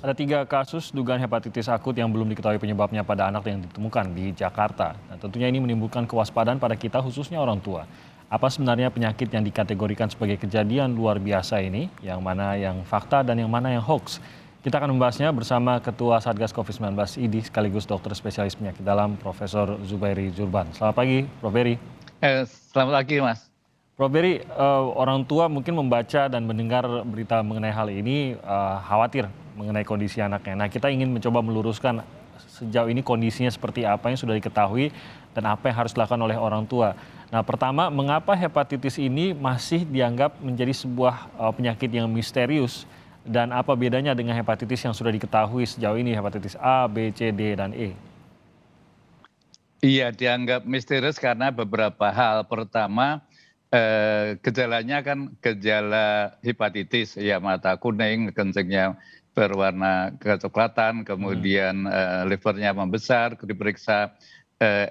Ada 3 kasus dugaan hepatitis akut yang belum diketahui penyebabnya pada anak yang ditemukan di Jakarta. Nah, tentunya ini menimbulkan kewaspadaan pada kita khususnya orang tua. Apa sebenarnya penyakit yang dikategorikan sebagai kejadian luar biasa ini? Yang mana yang fakta dan yang mana yang hoax? Kita akan membahasnya bersama Ketua Satgas COVID-19 IDI sekaligus dokter spesialis penyakit dalam Profesor Zubairi Jurban. Selamat pagi, Prof. Beri. Selamat pagi, Mas. Prof. Beri, orang tua mungkin membaca dan mendengar berita mengenai hal ini khawatir mengenai kondisi anaknya. Nah, kita ingin mencoba meluruskan sejauh ini kondisinya seperti apa yang sudah diketahui dan apa yang harus dilakukan oleh orang tua. Nah, pertama, mengapa hepatitis ini masih dianggap menjadi sebuah penyakit yang misterius dan apa bedanya dengan hepatitis yang sudah diketahui sejauh ini, hepatitis A, B, C, D, dan E? Iya, dianggap misterius karena beberapa hal. Pertama, gejalanya kan gejala hepatitis, ya mata kuning, kencingnya berwarna kecoklatan, kemudian livernya membesar, diperiksa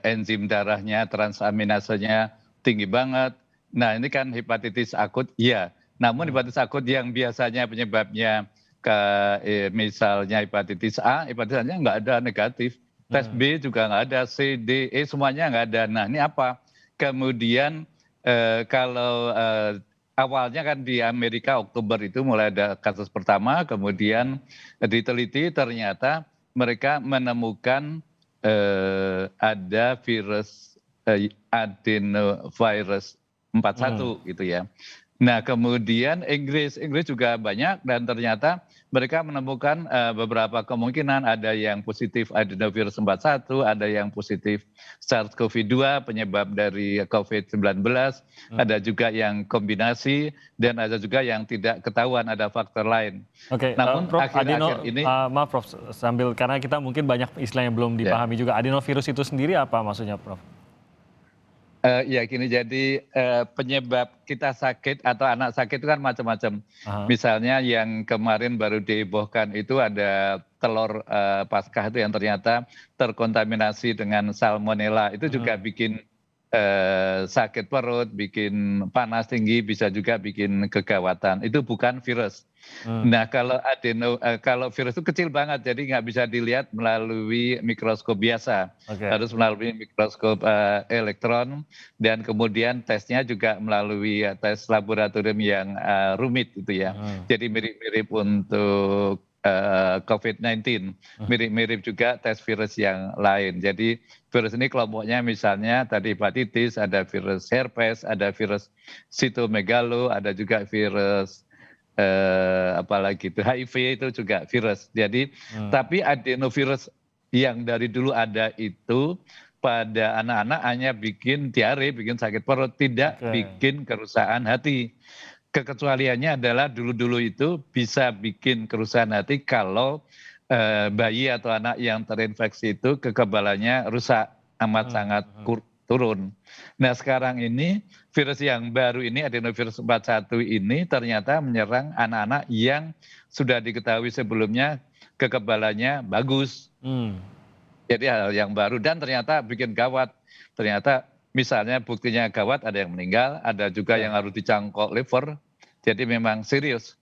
enzim darahnya, transaminasenya tinggi banget. Nah, ini kan hepatitis akut, iya. Namun hepatitis akut yang biasanya penyebabnya misalnya hepatitis A nya nggak ada negatif. Tes B juga nggak ada, C, D, E semuanya nggak ada. Nah, ini apa? Kemudian kalau awalnya kan di Amerika Oktober itu mulai ada kasus pertama, kemudian diteliti ternyata mereka menemukan ada virus adenovirus 41 gitu ya. Nah, kemudian Inggris juga banyak dan ternyata mereka menemukan beberapa kemungkinan, ada yang positif adenovirus 41, ada yang positif SARS-CoV-2 penyebab dari COVID-19, ada juga yang kombinasi dan ada juga yang tidak ketahuan ada faktor lain. Oke, Namun Prof. akhir-akhir ini Maaf Prof, sambil karena kita mungkin banyak istilah yang belum ya. dipahami juga. Adenovirus itu sendiri apa maksudnya, Prof? Ya gini, jadi penyebab kita sakit atau anak sakit itu kan macam-macam. Aha. Misalnya yang kemarin baru dihebohkan itu ada telur Paskah itu yang ternyata terkontaminasi dengan salmonella. Itu juga bikin sakit perut, bikin panas tinggi, bisa juga bikin kegawatan. Itu bukan virus. Nah, kalau virus itu kecil banget, jadi nggak bisa dilihat melalui mikroskop biasa, Oke. harus melalui mikroskop elektron dan kemudian tesnya juga melalui tes laboratorium yang rumit itu ya. Jadi mirip-mirip untuk COVID-19, mirip-mirip juga tes virus yang lain. Jadi virus ini kelompoknya misalnya tadi hepatitis, ada virus herpes, ada virus sitomegalo, ada juga virus apalagi itu HIV itu juga virus. Jadi tapi adenovirus yang dari dulu ada itu pada anak-anak hanya bikin diare, bikin sakit perut, tidak bikin kerusakan hati. Kekecualiannya adalah dulu-dulu itu bisa bikin kerusakan hati kalau bayi atau anak yang terinfeksi itu kekebalannya rusak, amat sangat turun. Nah, sekarang ini virus yang baru ini adenovirus 41 ini ternyata menyerang anak-anak yang sudah diketahui sebelumnya kekebalannya bagus. Jadi hal yang baru dan ternyata bikin gawat. Ternyata misalnya buktinya gawat, ada yang meninggal, ada juga yang harus dicangkok liver. Jadi memang serius.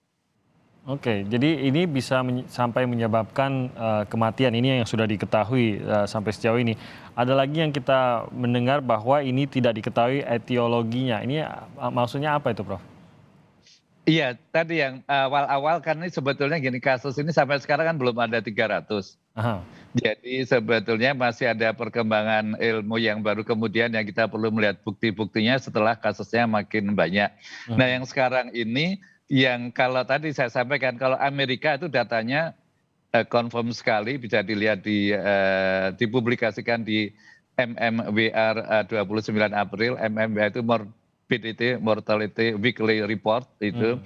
Oke, jadi ini bisa sampai menyebabkan kematian ini yang sudah diketahui sampai sejauh ini. Ada lagi yang kita mendengar bahwa ini tidak diketahui etiologinya. Ini maksudnya apa itu, Prof? Iya, tadi yang awal-awal kan ini sebetulnya gini, kasus ini sampai sekarang kan belum ada 300. Aha. Jadi sebetulnya masih ada perkembangan ilmu yang baru kemudian yang kita perlu melihat bukti-buktinya setelah kasusnya makin banyak. Nah, yang sekarang ini yang kalau tadi saya sampaikan, kalau Amerika itu datanya confirm sekali, bisa dilihat dipublikasikan di MMWR 29 April, MMWR itu Morbidity Mortality Weekly Report itu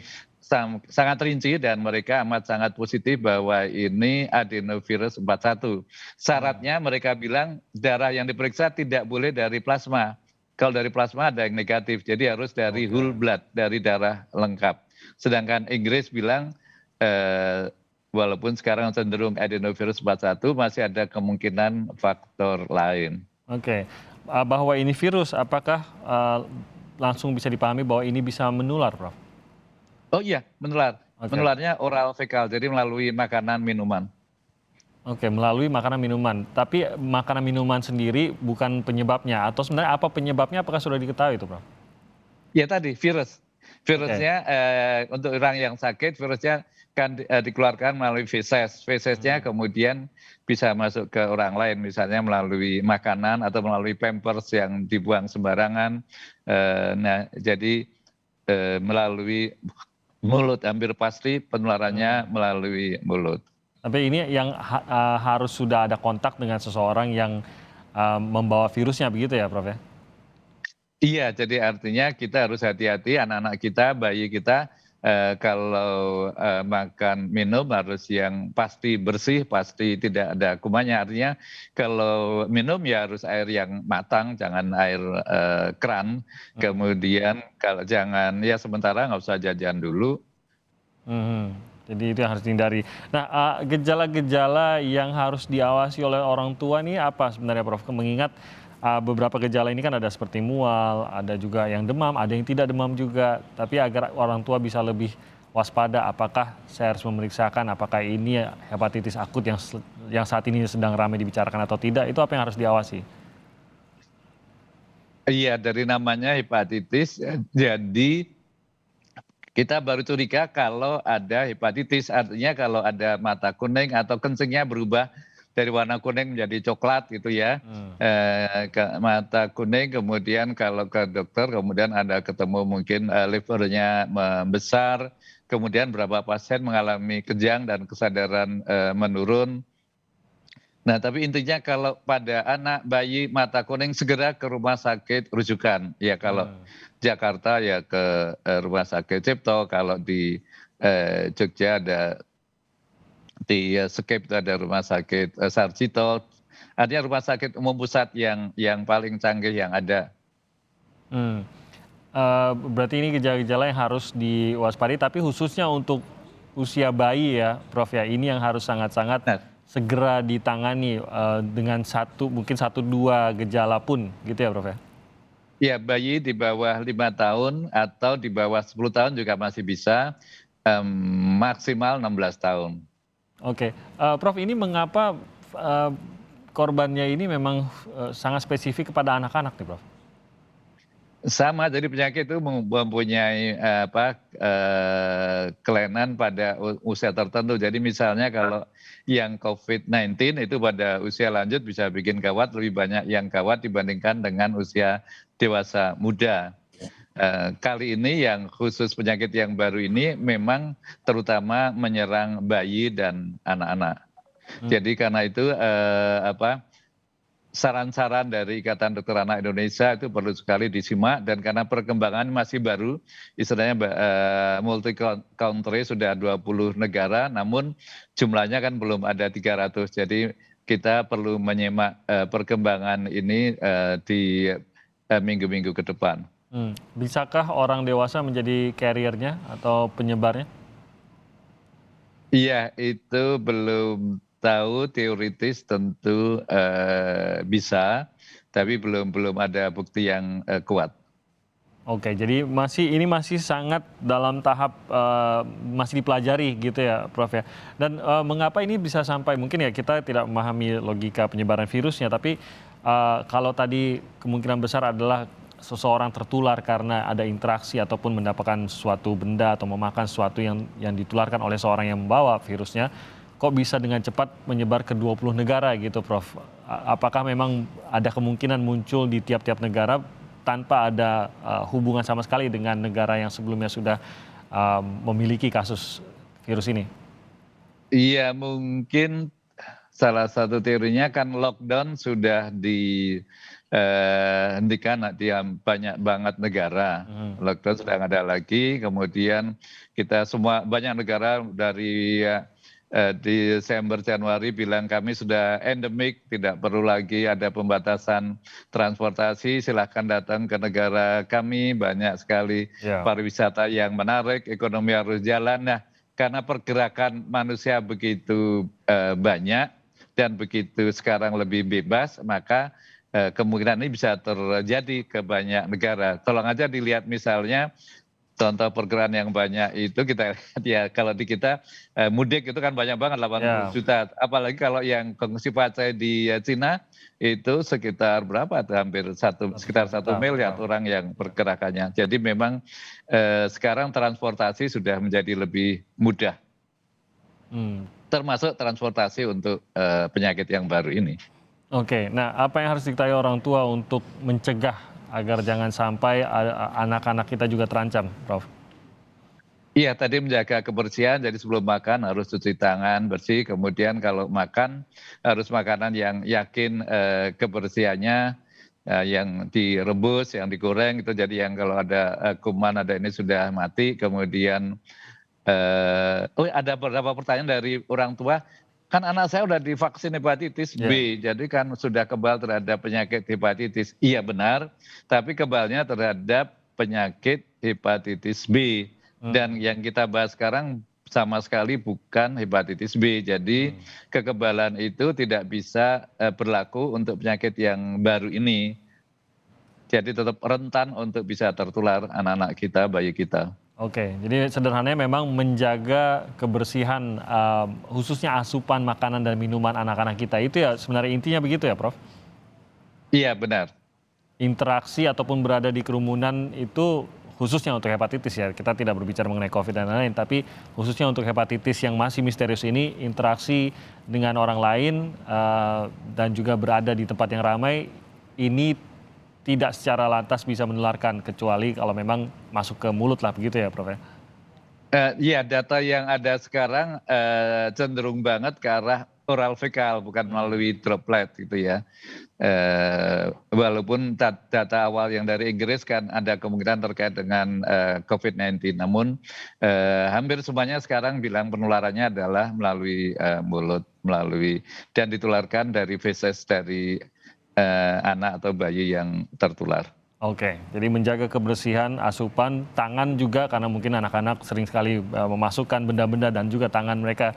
sangat rinci dan mereka amat sangat positif bahwa ini adenovirus 41. Syaratnya mereka bilang darah yang diperiksa tidak boleh dari plasma. Kalau dari plasma ada yang negatif, jadi harus dari whole blood, dari darah lengkap. Sedangkan Inggris bilang walaupun sekarang cenderung adenovirus 41 masih ada kemungkinan faktor lain. Oke, bahwa ini virus, apakah langsung bisa dipahami bahwa ini bisa menular, Prof? Oh iya, menular. Oke. Menularnya oral fekal, jadi melalui makanan, minuman. Oke, melalui makanan minuman. Tapi makanan minuman sendiri bukan penyebabnya atau sebenarnya apa penyebabnya apakah sudah diketahui itu, Prof? Ya tadi virus. Oke. Virusnya untuk orang yang sakit virusnya kan dikeluarkan melalui feses. Fesesnya Mhm. kemudian bisa masuk ke orang lain misalnya melalui makanan atau melalui pampers yang dibuang sembarangan. Nah jadi melalui mulut hampir pasti penularannya Mmm. melalui mulut. Tapi ini yang harus sudah ada kontak dengan seseorang yang, membawa virusnya begitu ya, Prof, ya? Iya, jadi artinya kita harus hati-hati anak-anak kita, bayi kita, kalau, makan, minum harus yang pasti bersih, pasti tidak ada kumannya. Artinya kalau minum ya harus air yang matang, jangan air, keran. Mhm. Kemudian kalau jangan ya sementara nggak usah jajan dulu. Mhm. Jadi itu yang harus dihindari. Nah, gejala-gejala yang harus diawasi oleh orang tua nih apa sebenarnya, Prof? Mengingat, beberapa gejala ini kan ada seperti mual, ada juga yang demam, ada yang tidak demam juga. Tapi agar orang tua bisa lebih waspada, apakah saya harus memeriksakan apakah ini hepatitis akut yang saat ini sedang ramai dibicarakan atau tidak, itu apa yang harus diawasi? Iya, dari namanya hepatitis, jadi kita baru curiga kalau ada hepatitis, artinya kalau ada mata kuning atau kencingnya berubah dari warna kuning menjadi coklat gitu ya. Mmm. Ke mata kuning kemudian kalau ke dokter kemudian ada ketemu mungkin, livernya membesar, kemudian beberapa pasien mengalami kejang dan kesadaran, menurun. Nah, tapi intinya kalau pada anak, bayi, mata kuning segera ke rumah sakit rujukan. Ya kalau Mmm. Jakarta ya ke, Rumah Sakit Cipto, kalau di, Jogja ada di, Sekip itu ada Rumah Sakit, Sarjito. Artinya rumah sakit umum pusat yang paling canggih yang ada. Mmm. Berarti ini gejala-gejala yang harus diwaspadai, tapi khususnya untuk usia bayi ya, Prof, ya, ini yang harus sangat-sangat Nah, segera ditangani, dengan mungkin satu 2 gejala pun gitu ya, Prof, ya? ya bayi di bawah 5 tahun atau di bawah 10 tahun juga masih bisa, maksimal 16 tahun. Oke, Prof, ini mengapa, eee, korbannya ini memang, sangat spesifik kepada anak-anak nih, Prof? Sama, jadi penyakit itu mempunyai, kelainan pada usia tertentu. Jadi misalnya kalau yang COVID-19 itu pada usia lanjut bisa bikin gawat, lebih banyak yang gawat dibandingkan dengan usia dewasa muda. Kali ini yang khusus penyakit yang baru ini memang terutama menyerang bayi dan anak-anak. Mmm. Jadi karena itu, saran-saran dari Ikatan Dokter Anak Indonesia itu perlu sekali disimak dan karena perkembangan masih baru, istilahnya multi country sudah 20 negara, namun jumlahnya kan belum ada 300. Jadi kita perlu menyimak, perkembangan ini, di, minggu-minggu ke depan. Bisakah orang dewasa menjadi carrier-nya atau penyebarnya? Iya, itu belum tahu, teoritis tentu, bisa, tapi belum belum ada bukti yang, kuat. Oke, jadi ini masih sangat dalam tahap, masih dipelajari gitu ya, Prof, ya. Dan, mengapa ini bisa sampai mungkin ya kita tidak memahami logika penyebaran virusnya, tapi, kalau tadi kemungkinan besar adalah seseorang tertular karena ada interaksi ataupun mendapatkan suatu benda atau memakan sesuatu yang ditularkan oleh seorang yang membawa virusnya, kok bisa dengan cepat menyebar ke 20 negara gitu, Prof? Apakah memang ada kemungkinan muncul di tiap-tiap negara tanpa ada, hubungan sama sekali dengan negara yang sebelumnya sudah, memiliki kasus virus ini? Iya, mungkin salah satu teorinya kan lockdown sudah dihentikan di banyak banget negara. Mhm. Lockdown sudah nggak ada lagi, kemudian kita semua banyak negara dari, Desember, Januari bilang kami sudah endemik, tidak perlu lagi ada pembatasan transportasi, silahkan datang ke negara kami, banyak sekali Iya. pariwisata yang menarik, ekonomi harus jalan. Nah, karena pergerakan manusia begitu, banyak dan begitu sekarang lebih bebas, maka, kemungkinan ini bisa terjadi ke banyak negara. Tolong aja dilihat misalnya contoh pergerakan yang banyak itu kita lihat ya kalau di kita mudik itu kan banyak banget 80 juta. Apalagi kalau yang kongsi pakai di Cina itu sekitar berapa tuh sekitar 1 miliar orang yang pergerakannya. Jadi memang sekarang transportasi sudah menjadi lebih mudah. Termasuk transportasi untuk penyakit yang baru ini. Oke, nah apa yang harus diketahui orang tua untuk mencegah agar jangan sampai anak-anak kita juga terancam, Prof? Iya, tadi menjaga kebersihan, jadi sebelum makan harus cuci tangan bersih, kemudian kalau makan harus makanan yang yakin kebersihannya, yang direbus, yang digoreng, itu jadi yang kalau ada kuman, ada ini sudah mati, kemudian ada beberapa pertanyaan dari orang tua, kan anak saya udah divaksin hepatitis B, jadi kan sudah kebal terhadap penyakit hepatitis. Iya benar, tapi kebalnya terhadap penyakit hepatitis B. Dan yang kita bahas sekarang sama sekali bukan hepatitis B. Jadi kekebalan itu tidak bisa berlaku untuk penyakit yang baru ini. Jadi tetap rentan untuk bisa tertular anak-anak kita, bayi kita. Oke, jadi sederhananya memang menjaga kebersihan khususnya asupan makanan dan minuman anak-anak kita. Itu ya sebenarnya intinya begitu ya, Prof? Iya, benar. Interaksi ataupun berada di kerumunan itu khususnya untuk hepatitis ya. Kita tidak berbicara mengenai COVID dan lain-lain, tapi khususnya untuk hepatitis yang masih misterius ini, interaksi dengan orang lain dan juga berada di tempat yang ramai, ini tidak secara lantas bisa menularkan kecuali kalau memang masuk ke mulut lah begitu ya, Prof? Iya, data yang ada sekarang cenderung banget ke arah oral fekal, bukan melalui droplet gitu ya. Walaupun data awal yang dari Inggris kan ada kemungkinan terkait dengan COVID-19, namun hampir semuanya sekarang bilang penularannya adalah melalui mulut, dan ditularkan dari feses dari anak atau bayi yang tertular. Oke, jadi menjaga kebersihan, asupan, tangan juga karena mungkin anak-anak sering sekali memasukkan benda-benda dan juga tangan mereka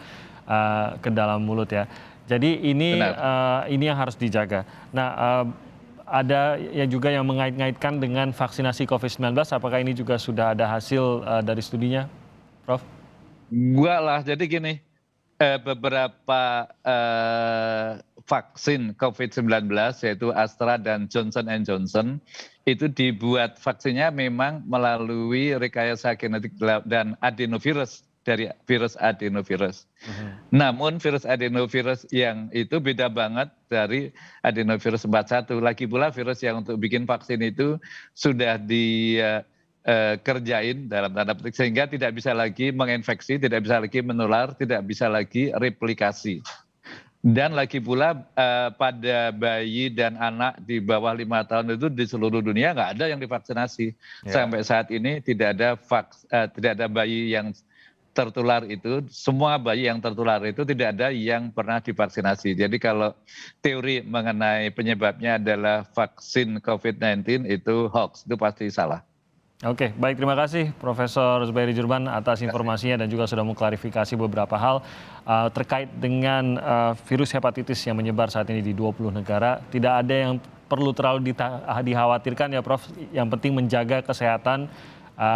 ke dalam mulut ya. Jadi ini yang harus dijaga. Nah, ada ya juga yang mengait-ngaitkan dengan vaksinasi COVID-19. Apakah ini juga sudah ada hasil dari studinya, Prof? Enggak lah, jadi gini, beberapa vaksin COVID-19 yaitu Astra dan Johnson & Johnson itu dibuat vaksinnya memang melalui rekayasa genetik dan adenovirus dari virus adenovirus. Namun virus adenovirus yang itu beda banget dari adenovirus 41. Lagi pula virus yang untuk bikin vaksin itu sudah kerjain dalam tanda petik sehingga tidak bisa lagi menginfeksi, tidak bisa lagi menular, tidak bisa lagi replikasi. Dan lagi pula pada bayi dan anak di bawah 5 tahun itu di seluruh dunia nggak ada yang divaksinasi. Sampai saat ini tidak ada bayi yang tertular itu, semua bayi yang tertular itu tidak ada yang pernah divaksinasi. Jadi kalau teori mengenai penyebabnya adalah vaksin COVID-19 itu hoax, itu pasti salah. Oke, baik, terima kasih Profesor Zubairi Jurban atas informasinya dan juga sudah mengklarifikasi beberapa hal terkait dengan virus hepatitis yang menyebar saat ini di 20 negara. Tidak ada yang perlu terlalu dikhawatirkan ya, Prof. Yang penting menjaga kesehatan,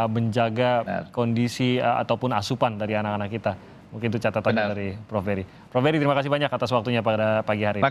menjaga kondisi ataupun asupan dari anak-anak kita. Mungkin itu catatan dari Prof. Beri. Prof. Beri, terima kasih banyak atas waktunya pada pagi hari ini.